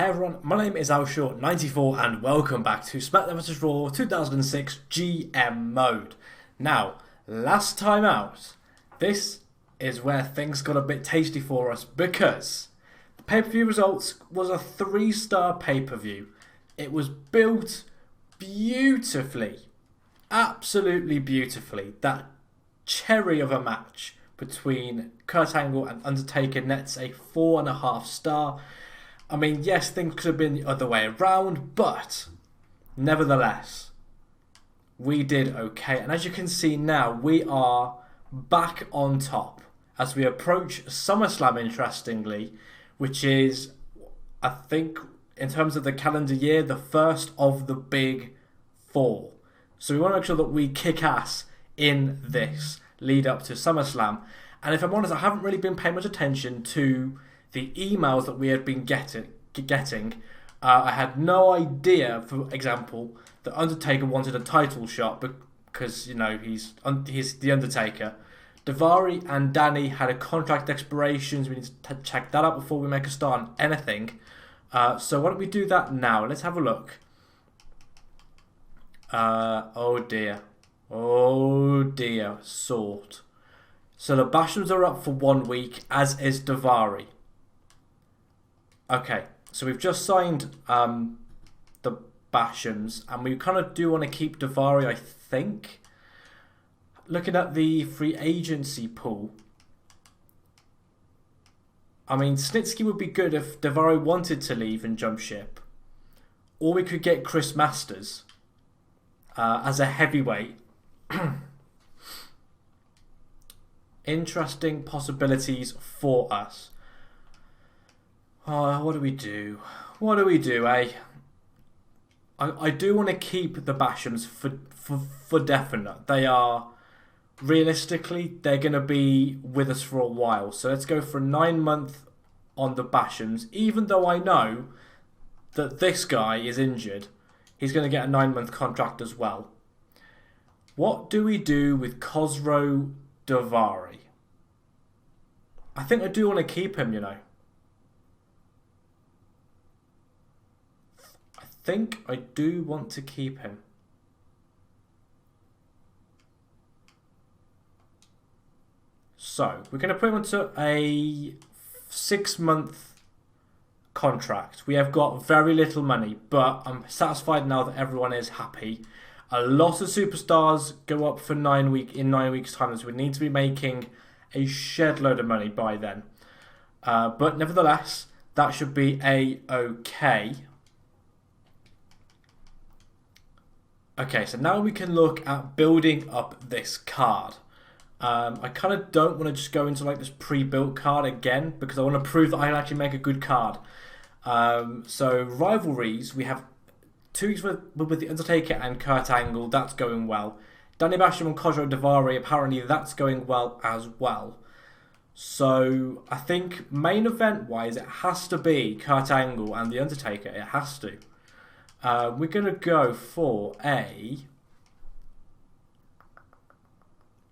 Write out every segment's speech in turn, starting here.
Hey everyone, my name is Alshort94 and welcome back to Smackdown vs Raw 2006 GM mode. Now, last time out, this is where things got a bit tasty for us because the pay-per-view results was a 3-star pay-per-view. It was built beautifully, absolutely beautifully. That cherry of a match between Kurt Angle and Undertaker nets a 4.5 star. I mean, yes, things could have been the other way around, but nevertheless, we did okay. And as you can see now, we are back on top as we approach SummerSlam, interestingly, which is, I think, in terms of the calendar year, the first of the big 4. So we want to make sure that we kick ass in this lead up to SummerSlam. And if I'm honest, I haven't really been paying much attention to the emails that we had been getting. I had no idea, for example, that Undertaker wanted a title shot because, you know, he's the Undertaker. Daivari and Danny had a contract expirations. We need to check that out before we make a start on anything. So why don't we do that now? Let's have a look. Oh dear, sort. So the Bashams are up for 1 week, as is Daivari. Okay, so we've just signed the Bashams, and we kind of do want to keep Daivari, I think. Looking at the free agency pool, I mean, Snitsky would be good if Daivari wanted to leave and jump ship. Or we could get Chris Masters as a heavyweight. Interesting possibilities for us. What do we do? What do we do, eh? I do want to keep the Bashams for definite. They are, realistically, they're going to be with us for a while. So let's go for a 9-month on the Bashams. Even though I know that this guy is injured, he's going to get a 9-month contract as well. What do we do with Khosrow Daivari? I think I do want to keep him, you know. I think I do want to keep him. So, we're going to put him into a 6-month contract. We have got very little money, but I'm satisfied now that everyone is happy. A lot of superstars go up for 9 weeks time, so we need to be making a shed load of money by then. But nevertheless, that should be a-okay. Okay, so now we can look at building up this card. I kind of don't want to just go into like this pre-built card again because I want to prove that I can actually make a good card. So rivalries, we have 2 weeks with the Undertaker and Kurt Angle. That's going well. Danny Basham and Khosrow Daivari, apparently that's going well as well. So I think main event wise, it has to be Kurt Angle and the Undertaker. It has to. We're going to go for a...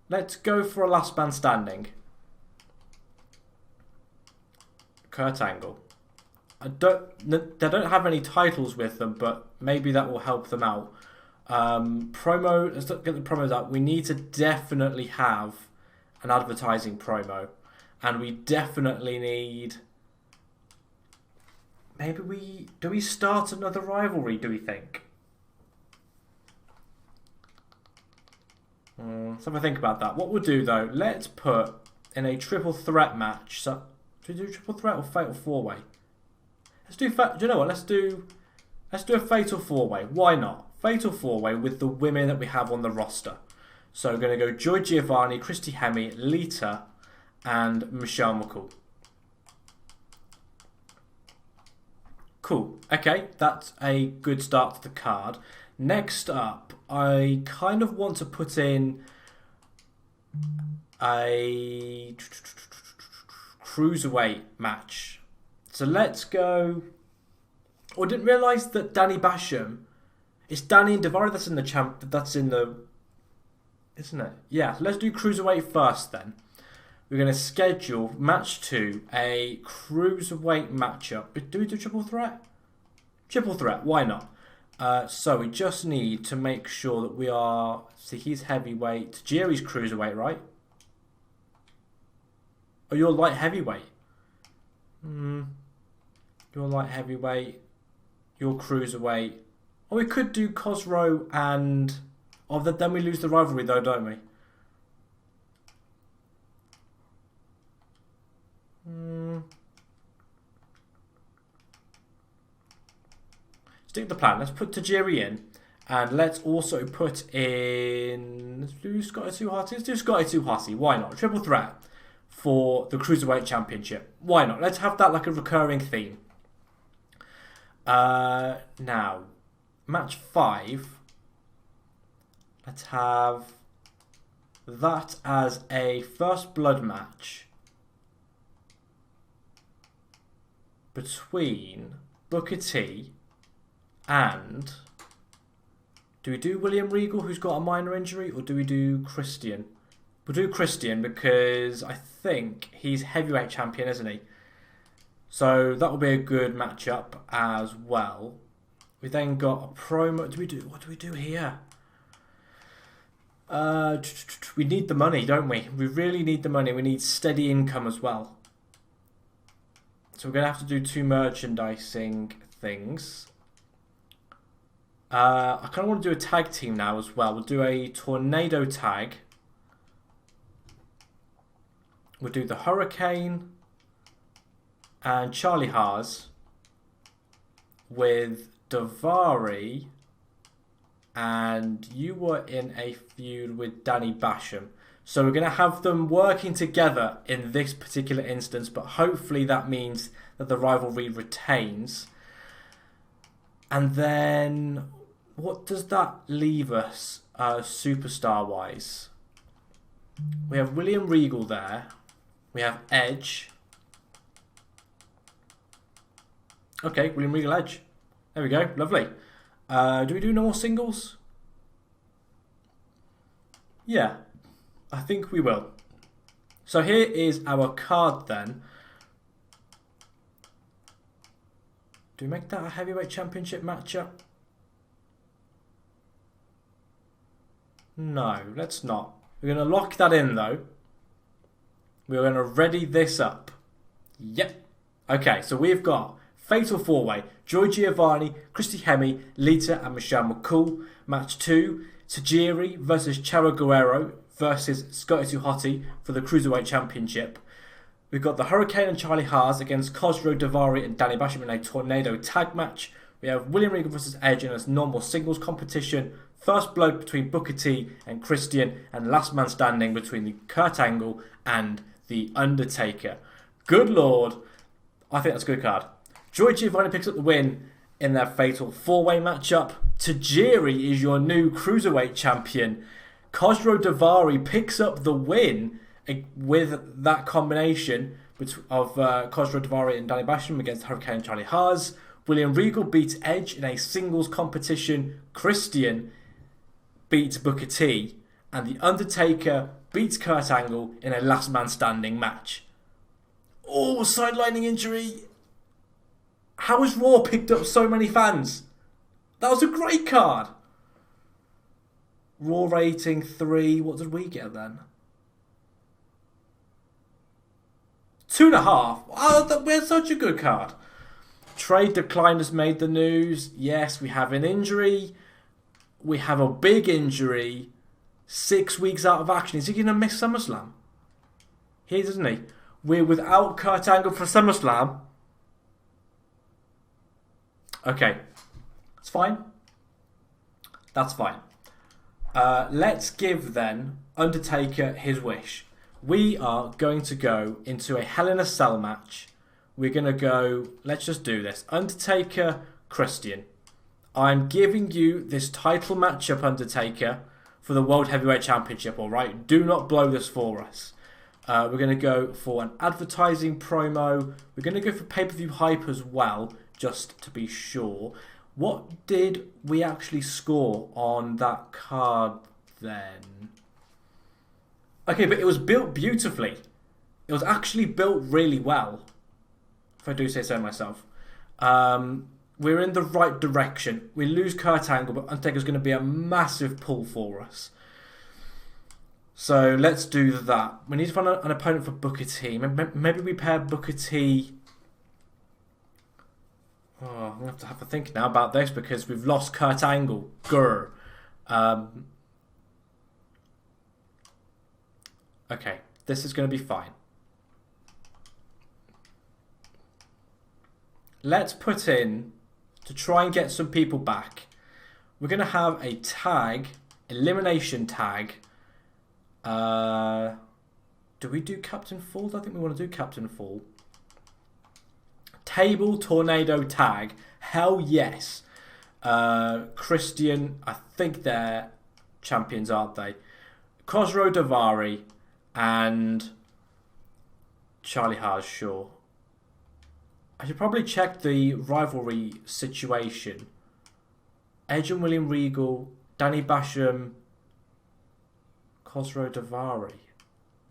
Let's go for a last man standing. Kurt Angle. They don't have any titles with them, but maybe that will help them out. Promo, let's get the promos out. We need to definitely have an advertising promo. And we definitely need... Maybe do we start another rivalry, do we think? Let's have a think about that. What we'll do though, let's put in a triple threat match. So, should we do triple threat or fatal 4-way? Let's do, do you know what? Let's do a fatal 4-way. Why not? Fatal 4-way with the women that we have on the roster. So we're going to go Joy Giovanni, Christy Hemme, Lita, and Michelle McCool. Cool. Okay, that's a good start to the card. Next up, I kind of want to put in a cruiserweight match. So let's go... Oh, I didn't realise that Danny Basham... It's Danny and Daivari that's in the champ... That's in the... Isn't it? Yeah, let's do cruiserweight first then. We're going to schedule match 2, a cruiserweight matchup. Do we do triple threat? Triple threat, why not? So we just need to make sure that we are... See, he's heavyweight. Tajiri's cruiserweight, right? Oh, you're light heavyweight. You're light heavyweight. You're cruiserweight. Oh, we could do Khosrow and... Oh, then we lose the rivalry though, don't we? Stick to the plan. Let's put Tajiri in. And let's also put in... Let's do Scotty 2 Hotty. Let's do Scotty 2 Hotty. Why not? Triple threat for the Cruiserweight Championship. Why not? Let's have that like a recurring theme. Now, match 5. Let's have that as a first blood match between Booker T and... Do we do William Regal, who's got a minor injury, or do we do Christian? We'll do Christian because I think he's heavyweight champion, isn't he? So that will be a good matchup as well. We then got a promo. What do we do here? We need the money, don't we? We really need the money. We need steady income as well. So we're going to have to do 2 merchandising things. I kind of want to do a tag team now as well. We'll do a tornado tag. We'll do the Hurricane and Charlie Haas with Daivari, and you were in a feud with Danny Basham. So we're going to have them working together in this particular instance, but hopefully that means that the rivalry retains. And then what does that leave us superstar-wise? We have William Regal there. We have Edge. Okay, William Regal Edge. There we go, lovely. Do we do no more singles? Yeah, I think we will. So here is our card then. Do we make that a heavyweight championship matchup? No, let's not. We're going to lock that in though. We're going to ready this up. Yep. Okay, so we've got Fatal 4-Way. Joy Giovanni, Christy Hemme, Lita and Michelle McCool. Match 2, Tajiri versus Charo Guerrero versus Scotty 2 Hotty for the Cruiserweight Championship. We've got the Hurricane and Charlie Haas against Khosrow, Daivari and Danny Basham in a tornado tag match. We have William Regal versus Edge in a normal singles competition. First blood between Booker T and Christian, and last man standing between the Kurt Angle and the Undertaker. Good lord, I think that's a good card. Joy Giovanni picks up the win in their fatal 4-way matchup. Tajiri is your new Cruiserweight champion. Khosrow Daivari picks up the win with that combination of Khosrow Daivari and Danny Basham against Hurricane and Charlie Haas. William Regal beats Edge in a singles competition. Christian beats Booker T. And The Undertaker beats Kurt Angle in a last man standing match. Oh, sidelining injury. How has Raw picked up so many fans? That was a great card. Raw rating 3. What did we get then? 2.5. Oh, we're such a good card. Trade decline has made the news. Yes, we have an injury. We have a big injury. 6 weeks out of action. Is he going to miss SummerSlam? He is, isn't he? We're without Kurt Angle for SummerSlam. Okay. It's fine. That's fine. Let's give then Undertaker his wish. We are going to go into a Hell in a Cell match. We're going to go... Let's just do this. Undertaker, Christian. I'm giving you this title matchup, Undertaker, for the World Heavyweight Championship, alright? Do not blow this for us. We're going to go for an advertising promo. We're going to go for pay-per-view hype as well, just to be sure. What did we actually score on that card then? Okay, but it was built beautifully. It was actually built really well, if I do say so myself. we're in the right direction. We lose Kurt Angle, but Undertaker's going to be a massive pull for us. So let's do that. We need to find an opponent for Booker T. Maybe we pair Booker T. Oh, I'm going to have to think now about this because we've lost Kurt Angle. Grr. Okay, this is going to be fine. Let's put in, to try and get some people back, we're going to have a tag, elimination tag. Do we do Captain Falls? I think we want to do Captain Fall. Table Tornado tag. Hell yes. Christian, I think they're champions, aren't they? Khosrow Davari and Charlie Haas, sure. I should probably check the rivalry situation. Edge and William Regal, Danny Basham, Khosrow Davari.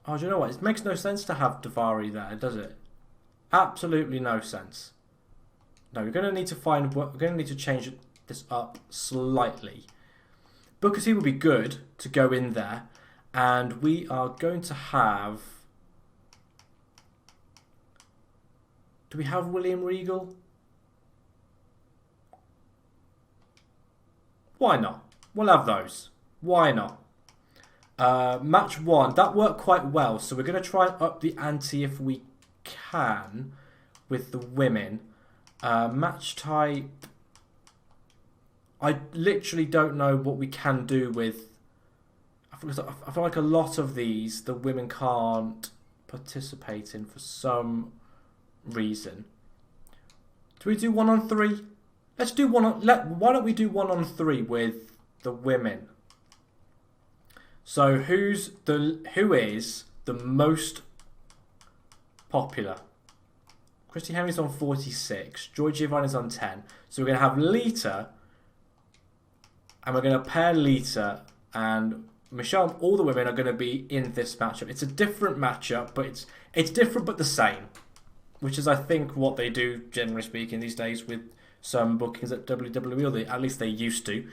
Oh, do you know what? It makes no sense to have Davari there, does it? Absolutely no sense. No, we're going to need to find. We're going to need to change this up slightly. Booker T will be good to go in there, and we are going to have. Do we have William Regal? Why not? We'll have those. Why not? Match 1. That worked quite well. So we're going to try and up the ante if we can with the women. Match type. I literally don't know what we can do with. I feel like a lot of these the women can't participate in for some reason. Do we do 1 on 3? Let's do one on. Why don't we do 1 on 3 with the women? So who is the most popular? Christy Henry's on 46. Joy Giovanni's on 10. So we're going to have Lita, and we're going to pair Lita and Michelle. All the women are going to be in this matchup. It's a different matchup, but it's different but the same, which is I think what they do generally speaking these days with some bookings at WWE, or at least they used to.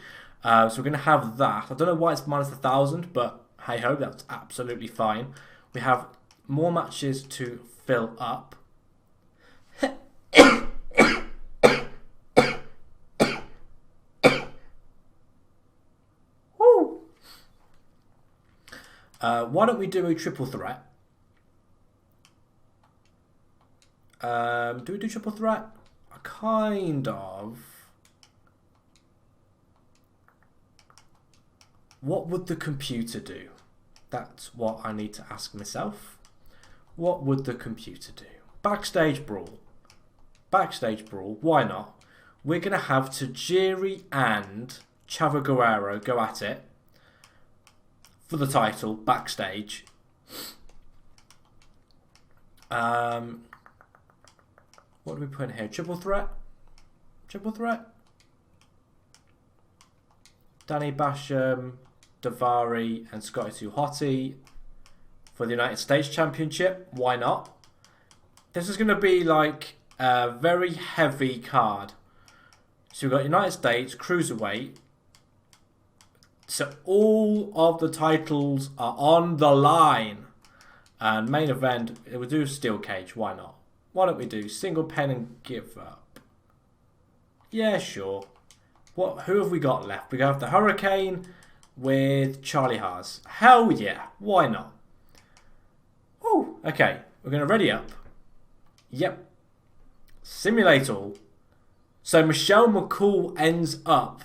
So we're going to have that. I don't know why it's minus 1,000, but hey ho, that's absolutely fine. We have more matches to fill up. Woo. Why don't we do a triple threat? Do we do triple threat? Kind of. What would the computer do? That's what I need to ask myself. What would the computer do? Backstage brawl. Backstage brawl. Why not? We're going to have Tajiri and Chavo Guerrero go at it for the title backstage. What do we put in here? Triple threat? Triple threat? Danny Basham, Davari, and Scotty 2 Hottie for the United States Championship. Why not? This is going to be like a very heavy card. So we've got United States, Cruiserweight. So all of the titles are on the line. And main event, we'll do a steel cage. Why not? Why don't we do single pen and give up? Yeah, sure. Who have we got left? We have the Hurricane with Charlie Haas. Hell yeah. Why not? Oh, okay. We're going to ready up. Yep. Simulate all. So Michelle McCool ends up,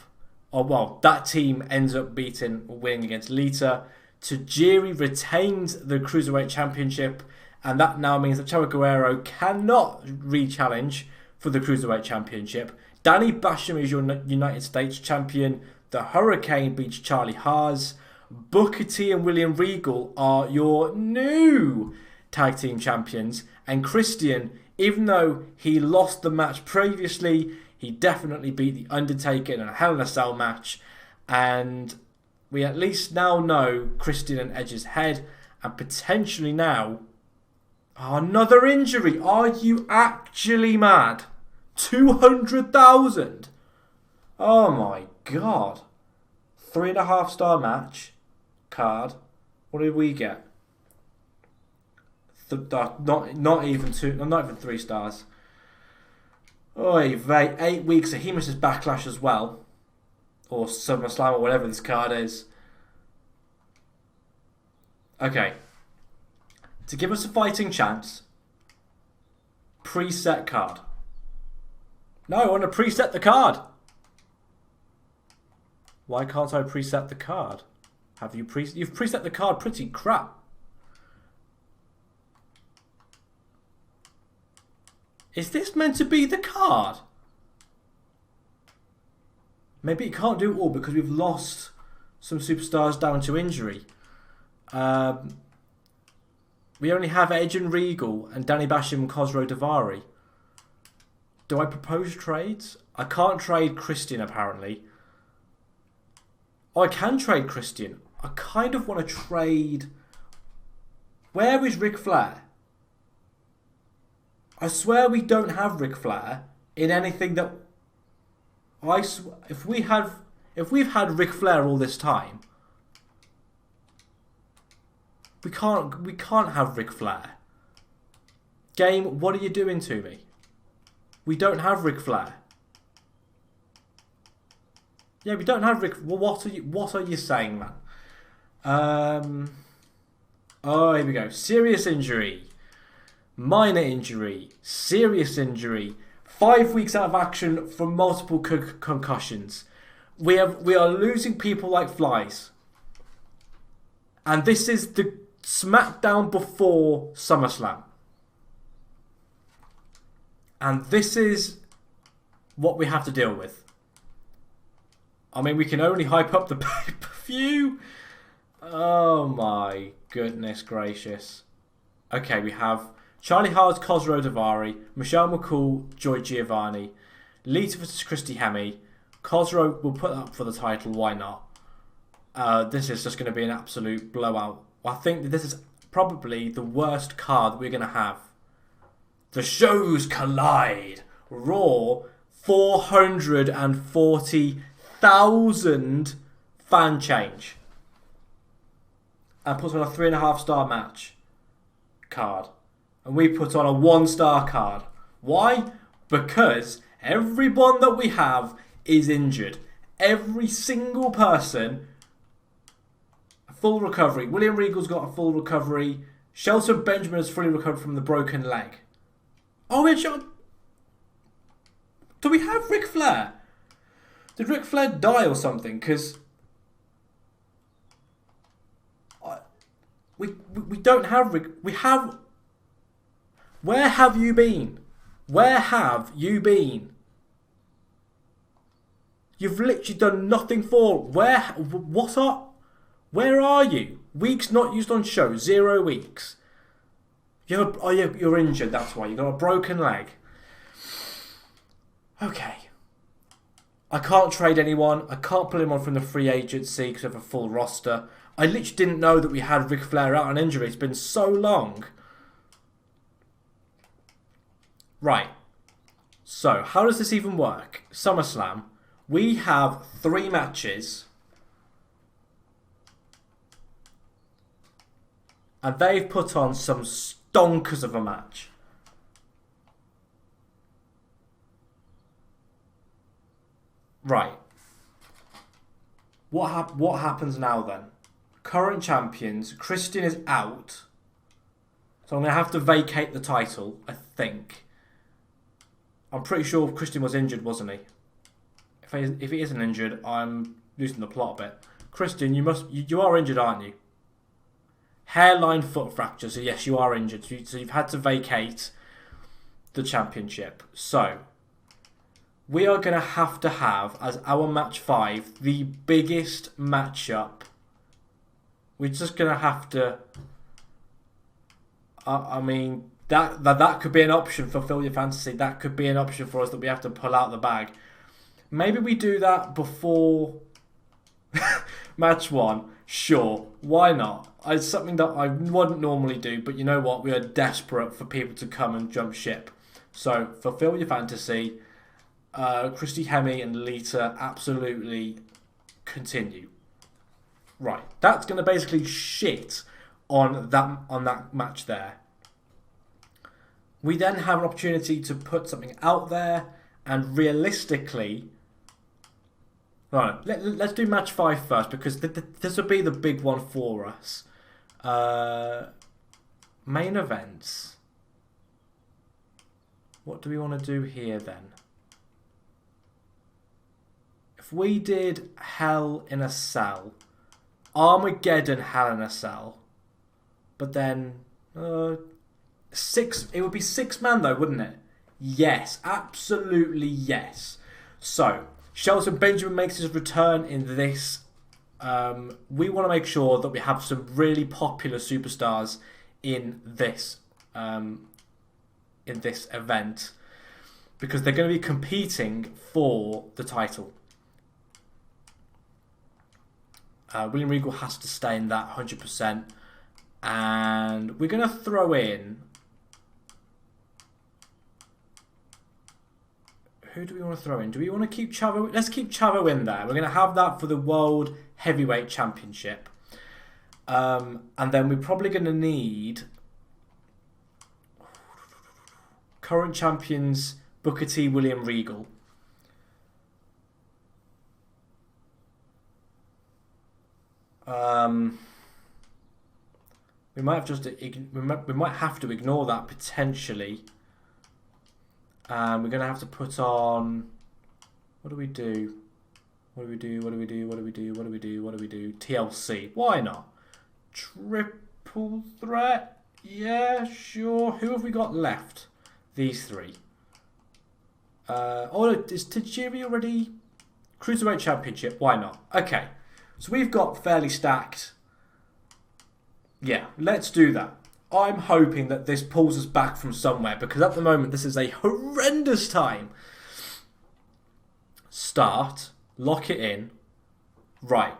that team ends up winning against Lita. Tajiri retains the Cruiserweight Championship, and that now means that Chavo Guerrero cannot re-challenge for the Cruiserweight Championship. Danny Basham is your United States Champion. The Hurricane beats Charlie Haas. Booker T and William Regal are your new Tag Team Champions. And Christian, even though he lost the match previously, he definitely beat The Undertaker in a Hell in a Cell match. And we at least now know Christian and Edge's head. And potentially now, another injury. Are you actually mad? 200,000. Oh my god. 3.5-star match card. What did we get? Not even 3 stars. Oy vey, 8 weeks. Hemus is Backlash as well, or SummerSlam, or whatever this card is. Okay. To give us a fighting chance, preset card. No, I want to preset the card. Why can't I preset the card? You've preset the card pretty crap. Is this meant to be the card? Maybe it can't do it all because we've lost some superstars down to injury. We only have Edge and Regal and Danny Basham and Khosrow Davari. Do I propose trades? I can't trade Christian apparently. Oh, I can trade Christian. I kind of want to trade... Where is Ric Flair? I swear we don't have Ric Flair in anything that... If we've had Ric Flair all this time, we can't have Ric Flair. Game, what are you doing to me? We don't have Ric Flair. Yeah, we don't have Ric. Well, what are you saying, man? Oh, here we go. Serious injury, minor injury, serious injury. 5 weeks out of action from multiple concussions. We are losing people like flies. And this is the Smackdown before SummerSlam. And this is what we have to deal with. I mean, we can only hype up the pay-per-view. Oh my goodness gracious. Okay, we have Charlie Hard's Khosrow Davari, Michelle McCool, Joy Giovanni, Lita vs Christy Hemme. Khosrow will put up for the title, why not? This is just going to be an absolute blowout. I think that this is probably the worst card we're going to have. The shows collide. Raw, 440,000 fan change. And puts on a 3.5-star match card. And we put on a 1-star card. Why? Because everyone that we have is injured. Every single person, a full recovery. William Regal's got a full recovery. Shelton Benjamin has fully recovered from the broken leg. Oh, do we have Ric Flair? Did Ric Flair die or something? Because we don't have Ric. We have. Where have you been? Where have you been? You've literally done nothing for. Where are you? Weeks not used on show. 0 weeks. You're injured. That's why you got a broken leg. Okay. I can't trade anyone. I can't pull him on from the free agency because of a full roster. I literally didn't know that we had Ric Flair out on injury. It's been so long. Right. So, how does this even work? SummerSlam. We have 3 matches. And they've put on some stonkers of a match. Right. What happens now then? Current champions. Christian is out. So I'm going to have to vacate the title, I think. I'm pretty sure Christian was injured, wasn't he? If he isn't injured, I'm losing the plot a bit. Christian, you are injured, aren't you? Hairline foot fracture, so yes, you are injured. So you've had to vacate the championship. So, we are going to have as our match 5, the biggest matchup. We're just going to have to... I mean, that could be an option for Fill Your Fantasy. That could be an option for us that we have to pull out the bag. Maybe we do that before match 1. Sure, why not? It's something that I wouldn't normally do, but you know what? We are desperate for people to come and jump ship. So, fulfill your fantasy. Christy Hemme and Lita absolutely continue. Right, that's going to basically shit on that match there. We then have an opportunity to put something out there, and realistically, right, let's do match 5 first, because this will be the big one for us. Main events. What do we want to do here then? If we did Hell in a Cell, Armageddon Hell in a Cell, but then it would be 6-man though, wouldn't it? Yes, absolutely yes. So Shelton Benjamin makes his return in this. We want to make sure that we have some really popular superstars in this event, because they're going to be competing for the title. William Regal has to stay in that 100%. And we're going to throw in... Who do we want to throw in? Do we want to keep Chavo? Let's keep Chavo in there. We're going to have that for the World Heavyweight Championship. And then we're probably going to need... current champions Booker T, William Regal. We might have to ignore that potentially. We're going to have to put on... What do we do? TLC. Why not? Triple threat? Yeah, sure. Who have we got left? These 3. Is Tajiri already? Cruiserweight Championship. Why not? Okay. So we've got fairly stacked. Yeah, let's do that. I'm hoping that this pulls us back from somewhere, because at the moment this is a horrendous time. Start. Lock it in. Right.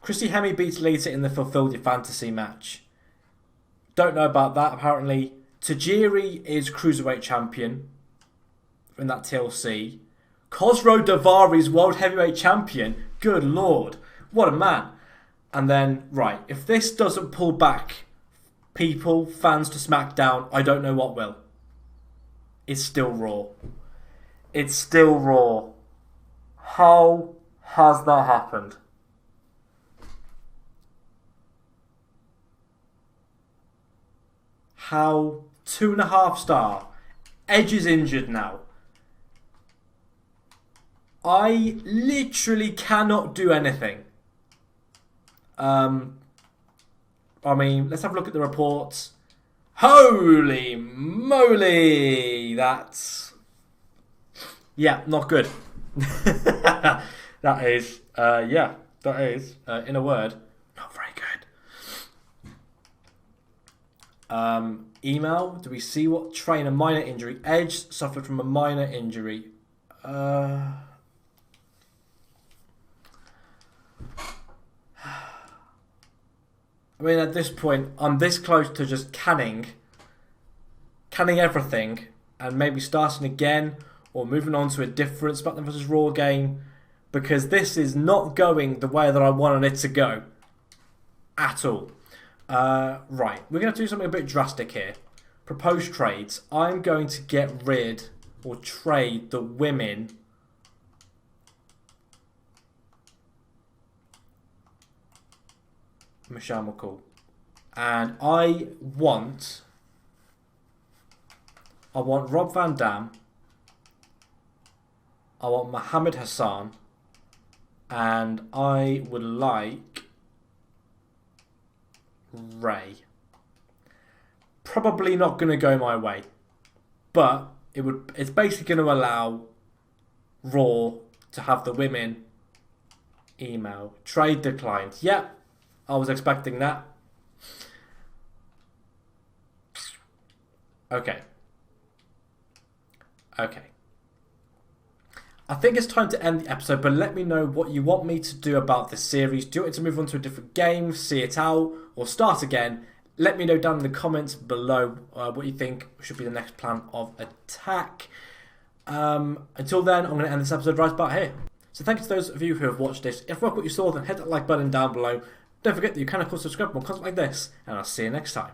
Christy Hemme beats Lita in the Fulfilled Your Fantasy match. Don't know about that. Apparently, Tajiri is Cruiserweight Champion in that TLC. Khosrow Davari's World Heavyweight Champion. Good Lord. What a man. And then, right, if this doesn't pull back people, fans to SmackDown, I don't know what will. It's still Raw. It's still Raw. How has that happened? How? 2.5 star. Edge is injured now. I literally cannot do anything. I mean, let's have a look at the reports. Holy moly! That's... yeah, not good. That is, in a word, not very good. Email, do we see what trainer? Minor injury. Edge suffered from a minor injury. I mean, at this point, I'm this close to just canning everything, and maybe starting again, or moving on to a different SmackDown vs. Raw game, because this is not going the way that I wanted it to go. At all. Right, we're going to do something a bit drastic here. Proposed trades. I'm going to get rid, or trade, the women... Michelle McCool. And I want Rob Van Dam. I want Mohammed Hassan. And I would like Ray. Probably not going to go my way. But it's basically going to allow Raw to have the women email. Trade declined. Yep. I was expecting that. Okay. I think it's time to end the episode, but let me know what you want me to do about this series. Do you want me to move on to a different game, see it out, or start again? Let me know down in the comments below what you think should be the next plan of attack. Until then, I'm going to end this episode right about here. So thank you to those of you who have watched this. If you like what you saw, then hit that like button down below. Don't forget that you can of course subscribe for more content like this, and I'll see you next time.